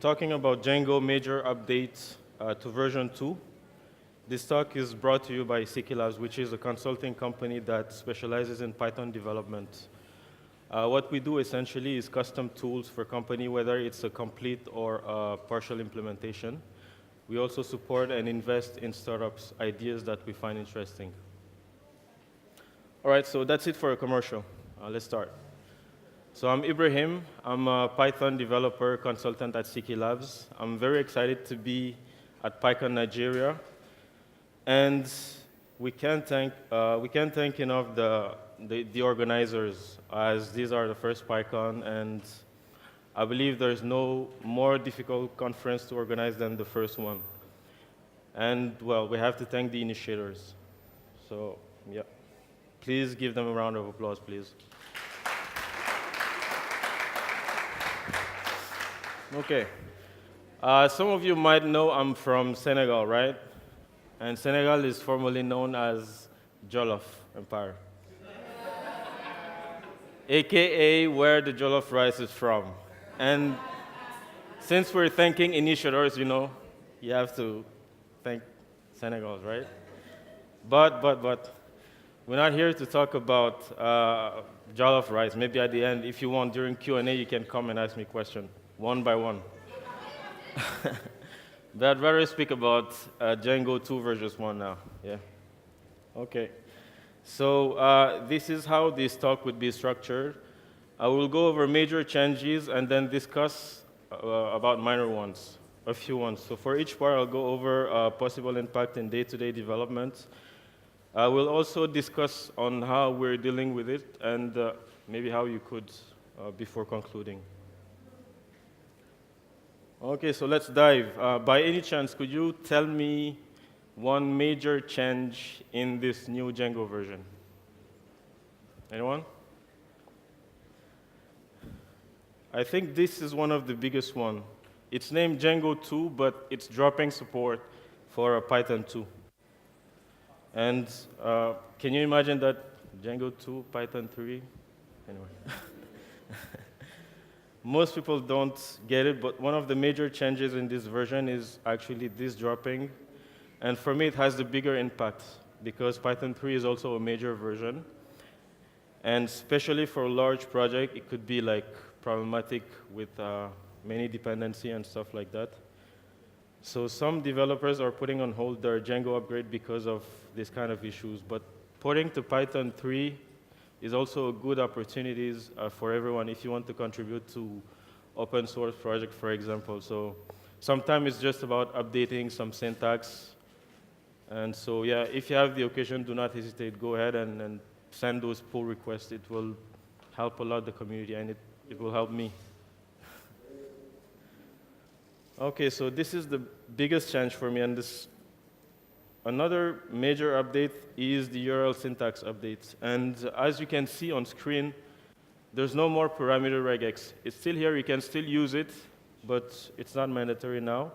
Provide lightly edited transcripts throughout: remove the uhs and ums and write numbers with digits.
talking about Django major update to version 2. This talk is brought to you by CK Labs, which is a consulting company that specializes in Python development. What we do essentially is custom tools for company, whether it's a complete or a partial implementation. We also support and invest in startups, ideas that we find interesting. All right, so that's it for a commercial. Let's start. So I'm Ibrahim. I'm a Python developer consultant at CK Labs. I'm very excited to be at PyCon Nigeria. And we can't thank enough the organizers, as these are the first PyCon, and I believe there's no more difficult conference to organize than the first one. And, well, we have to thank the initiators. So, yeah. Please give them a round of applause, please. Okay. Some of you might know I'm from Senegal, right? And Senegal is formerly known as Jollof Empire, AKA where the Jollof rice is from. And since we're thanking initiators, you know, you have to thank Senegal, right? But we're not here to talk about Jollof rice. Maybe at the end, if you want, during Q&A, you can come and ask me questions, one by one. But I'd rather speak about Django 2 version 1 now, yeah? Okay. So this is how this talk would be structured. I will go over major changes and then discuss about minor ones, a few ones. So for each part, I'll go over possible impact in day-to-day development. I will also discuss on how we're dealing with it and maybe how you could before concluding. Okay, so let's dive. By any chance, could you tell me one major change in this new Django version? Anyone? I think this is one of the biggest ones. It's named Django 2, but it's dropping support for Python 2. And can you imagine that Django 2, Python 3? Anyway. Most people don't get it, but one of the major changes in this version is actually this dropping. And for me, it has the bigger impact because Python 3 is also a major version. And especially for a large project, it could be like problematic with many dependency and stuff like that. So some developers are putting on hold their Django upgrade because of this kind of issues. But porting to Python 3 is also a good opportunities for everyone if you want to contribute to open source project, for example. So sometimes it's just about updating some syntax. And so, yeah, if you have the occasion, do not hesitate. Go ahead and send those pull requests. It will help a lot the community, and it will help me. Okay, so this is the biggest change for me, and this another major update is the URL syntax update. And as you can see on screen, there's no more parameter regex. It's still here, you can still use it, but it's not mandatory now.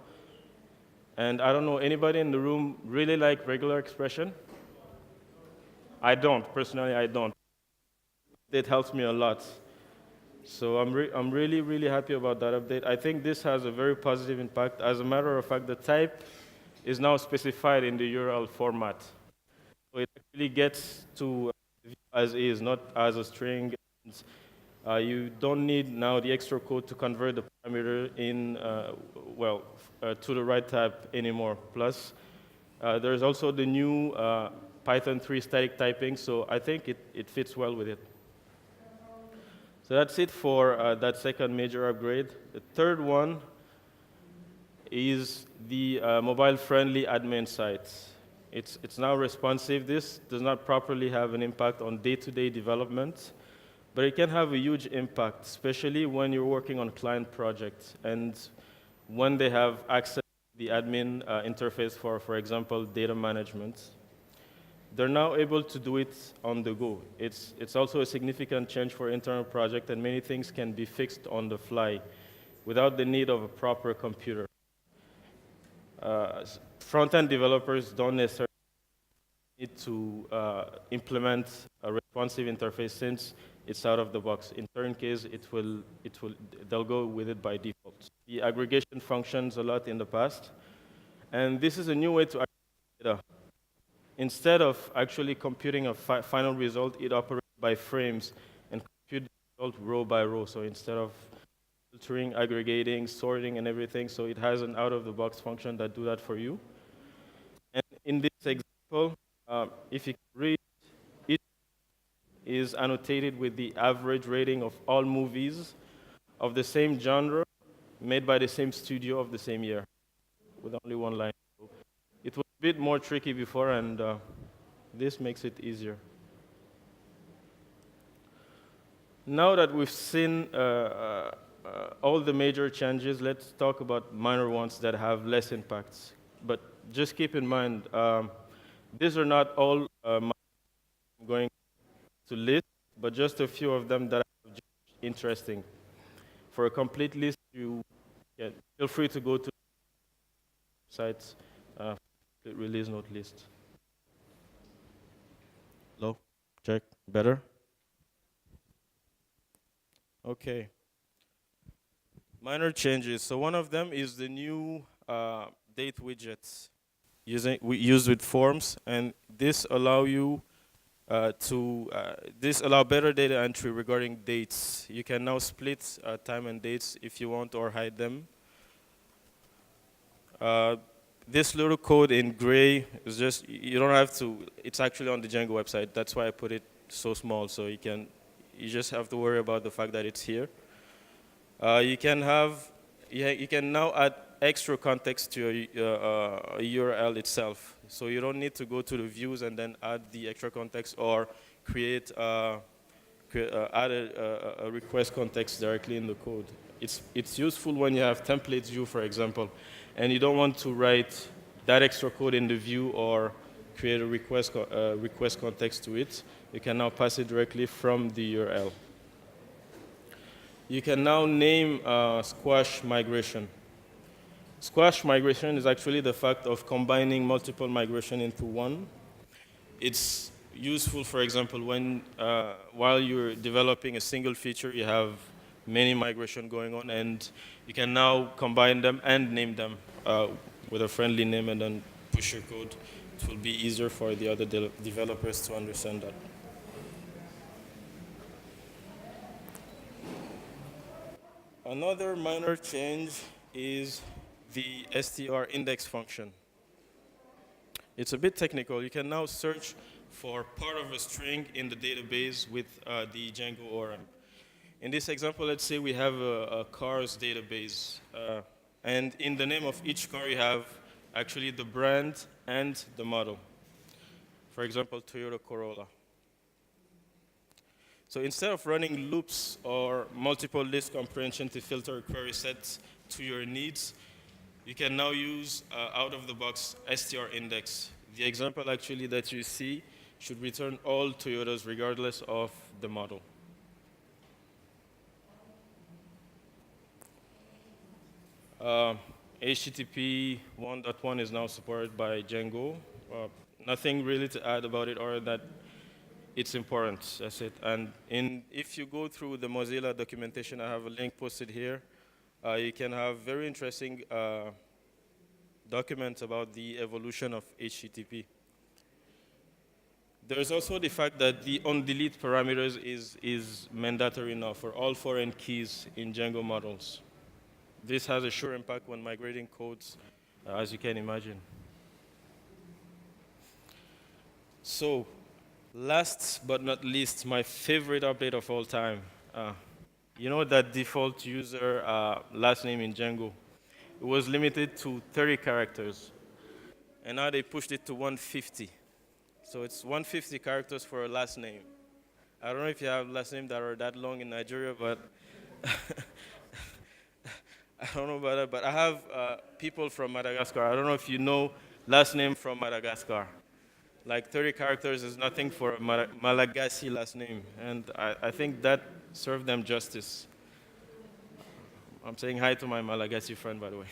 And I don't know, anybody in the room really like regular expression? I don't, personally I don't. It helps me a lot. So I'm really, really happy about that update. I think this has a very positive impact. As a matter of fact, the type is now specified in the URL format. So it actually gets to view as is, not as a string. You don't need now the extra code to convert the parameter in, to the right type anymore. Plus, there's also the new Python 3 static typing, so I think it fits well with it. So that's it for that second major upgrade. The third one is the mobile-friendly admin site. It's now responsive. This does not properly have an impact on day-to-day development, but it can have a huge impact, especially when you're working on client projects and when they have access to the admin interface for example, data management. They're now able to do it on the go. It's also a significant change for internal project, and many things can be fixed on the fly without the need of a proper computer. Front-end developers don't necessarily need to implement a responsive interface since it's out of the box. In certain case, they'll go with it by default. the aggregation functions a lot in the past. And this is a new way to aggregate data. Instead of actually computing a final result, it operates by frames and computes the result row by row. So instead of filtering, aggregating, sorting, and everything, so it has an out-of-the-box function that do that for you. And in this example, if you read, it is annotated with the average rating of all movies of the same genre made by the same studio of the same year with only one line. So it was a bit more tricky before, and this makes it easier. Now that we've seen all the major changes, let's talk about minor ones that have less impacts. But just keep in mind, these are not all I'm going to list, but just a few of them that are interesting. For a complete list, you can feel free to go to sites, release note list. Hello? Check. Better? Okay. Minor changes. So one of them is the new date widgets used with forms, and this allow you this allow better data entry regarding dates. You can now split time and dates if you want, or hide them. This little code in gray is just, you don't have to, it's actually on the Django website. That's why I put it so small, so you just have to worry about the fact that it's here. You can now add extra context to your URL itself. So you don't need to go to the views and then add the extra context, or add a request context directly in the code. It's useful when you have templates view, for example, and you don't want to write that extra code in the view or create a request context to it. You can now pass it directly from the URL. You can now name squash migration. Squash migration is actually the fact of combining multiple migration into one. It's useful, for example, when while you're developing a single feature, you have many migration going on, and you can now combine them and name them with a friendly name and then push your code. It will be easier for the other developers to understand that. Another minor change is the str index function. It's a bit technical. You can now search for part of a string in the database with the Django ORM. In this example, let's say we have a cars database. And in the name of each car, you have actually the brand and the model. For example, Toyota Corolla. So instead of running loops or multiple list comprehension to filter a query set to your needs, you can now use out-of-the-box str index. The example actually that you see should return all Toyotas regardless of the model. HTTP 1.1 is now supported by Django. Nothing really to add about it, or that it's important. That's it. And if you go through the Mozilla documentation, I have a link posted here. You can have very interesting documents about the evolution of HTTP. There's also the fact that the onDelete parameters is mandatory now for all foreign keys in Django models. This has a sure impact when migrating codes, as you can imagine. So, last but not least, my favorite update of all time. You know that default user last name in Django? It was limited to 30 characters. And now they pushed it to 150. So it's 150 characters for a last name. I don't know if you have last names that are that long in Nigeria, but I don't know about that. But I have people from Madagascar. I don't know if you know last name from Madagascar. Like 30 characters is nothing for a Malagasy last name. And I think that served them justice. I'm saying hi to my Malagasy friend, by the way.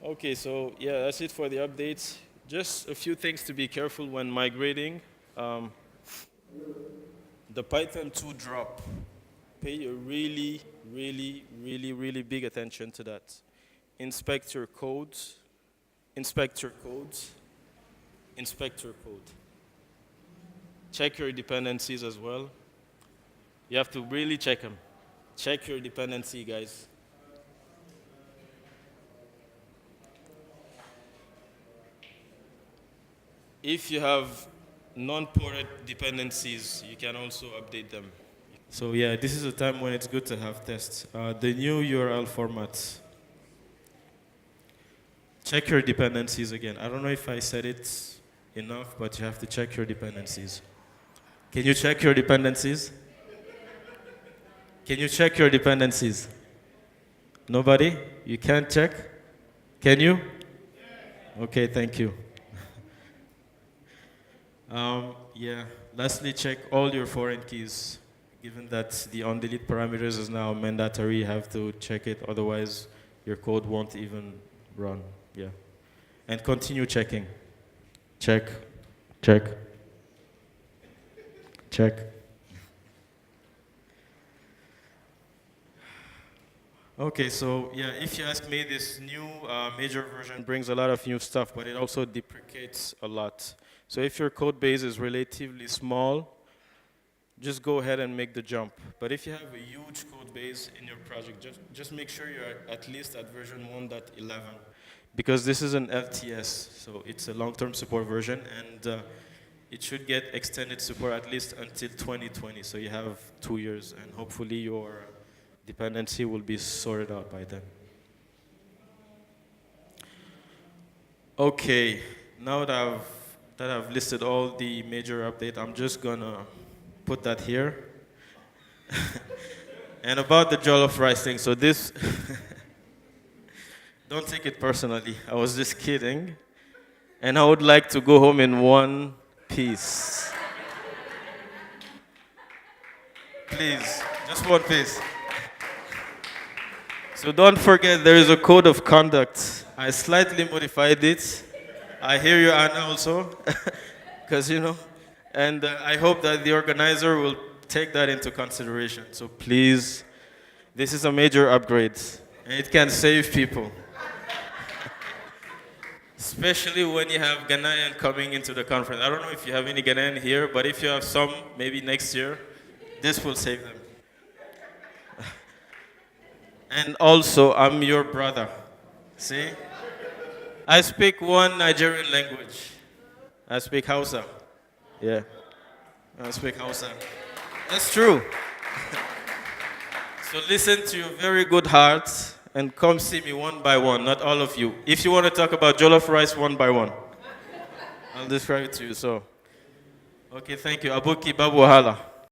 Okay, so yeah, that's it for the updates. Just a few things to be careful when migrating. The Python 2 drop pay a really, really, really, really big attention to that. Inspect your codes, inspect your codes, inspect your code. Check your dependencies as well. You have to really check them. Check your dependency, guys. If you have non-ported dependencies, you can also update them. So yeah, this is a time when it's good to have tests. The new URL formats. Check your dependencies again. I don't know if I said it enough, but you have to check your dependencies. Can you check your dependencies? Can you check your dependencies? Nobody? You can't check? Can you? Okay, thank you. Yeah, lastly, check all your foreign keys. Given that the onDelete parameters is now mandatory, you have to check it, otherwise your code won't even run. Yeah. And continue checking. Check, check, check. Okay, so yeah, if you ask me, this new major version brings a lot of new stuff, but it also deprecates a lot. So if your code base is relatively small, just go ahead and make the jump. But if you have a huge code base in your project, just make sure you're at least at version 1.11. Because this is an LTS, so it's a long-term support version, and it should get extended support at least until 2020. So you have 2 years, and hopefully your dependency will be sorted out by then. Okay, now that I've listed all the major updates, I'm just gonna put that here. And about the jollof rice thing, so this, don't take it personally, I was just kidding. And I would like to go home in one piece. Please, just one piece. So don't forget, there is a code of conduct. I slightly modified it. I hear you, Anna, also, because and I hope that the organizer will take that into consideration. So please, this is a major upgrade, and it can save people. Especially when you have Ghanaian coming into the conference. I don't know if you have any Ghanaian here, but if you have some, maybe next year, this will save them. And also, I'm your brother. See? I speak one Nigerian language. I speak Hausa. Yeah. I speak Hausa. That's true. So listen to your very good heart and come see me one by one, not all of you. If you want to talk about jollof rice one by one, I'll describe it to you. So, okay, thank you. Abuki Babu Hala.